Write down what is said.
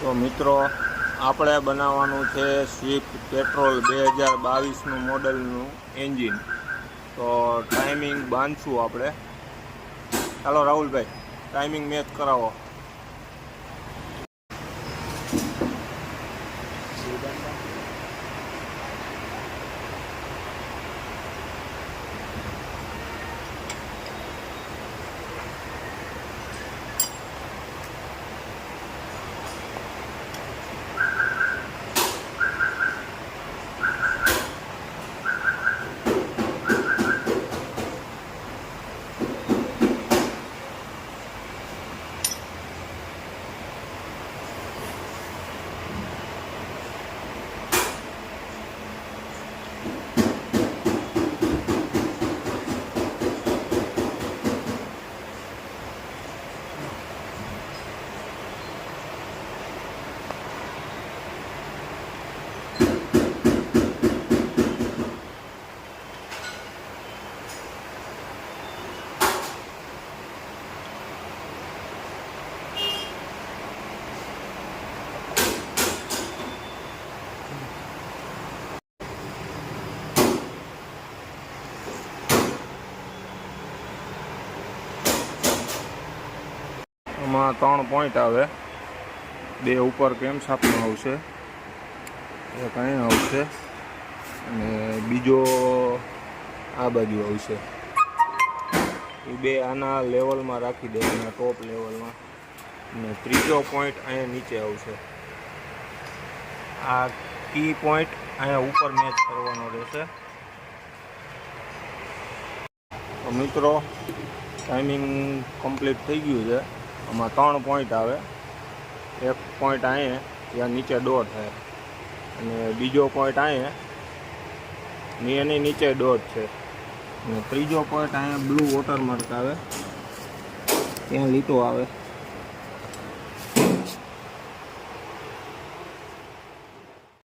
તો મિત્રો આપણે બનાવવાનું છે સ્વિફ્ટ પેટ્રોલ 2022નું મોડલનું એન્જિન. તો ટાઈમિંગ બાંધશું આપણે. ચાલો રાહુલભાઈ, ટાઈમિંગ મેચ કરાવો. આમાં 3 પોઈન્ટ આવે. 2 ઉપર કેમ શાફ્ટમાં આવશે, એક અહીંયા આવશે અને બીજો આ બાજુ આવશે. એ 2 આના લેવલમાં રાખી દેવાના, ટોપ લેવલમાં. અને ત્રીજો પોઈન્ટ અહીંયા નીચે આવશે. આ કી પોઈન્ટ અહીંયા ઉપર મેચ કરવાનો રહેશે. તો મિત્રો ટાઈમિંગ કમ્પ્લીટ થઈ ગયું છે. આમાં 3 પોઈન્ટ આવે. એક પોઈન્ટ અહીંયા ત્યાં નીચે ડોટ છે અને બીજો પોઈન્ટ અહીંયા એની નીચે ડોટ છે અને ત્રીજો પોઈન્ટ અહીંયા બ્લુ વોટરમાર્ક આવે, ત્યાં લીટો આવે.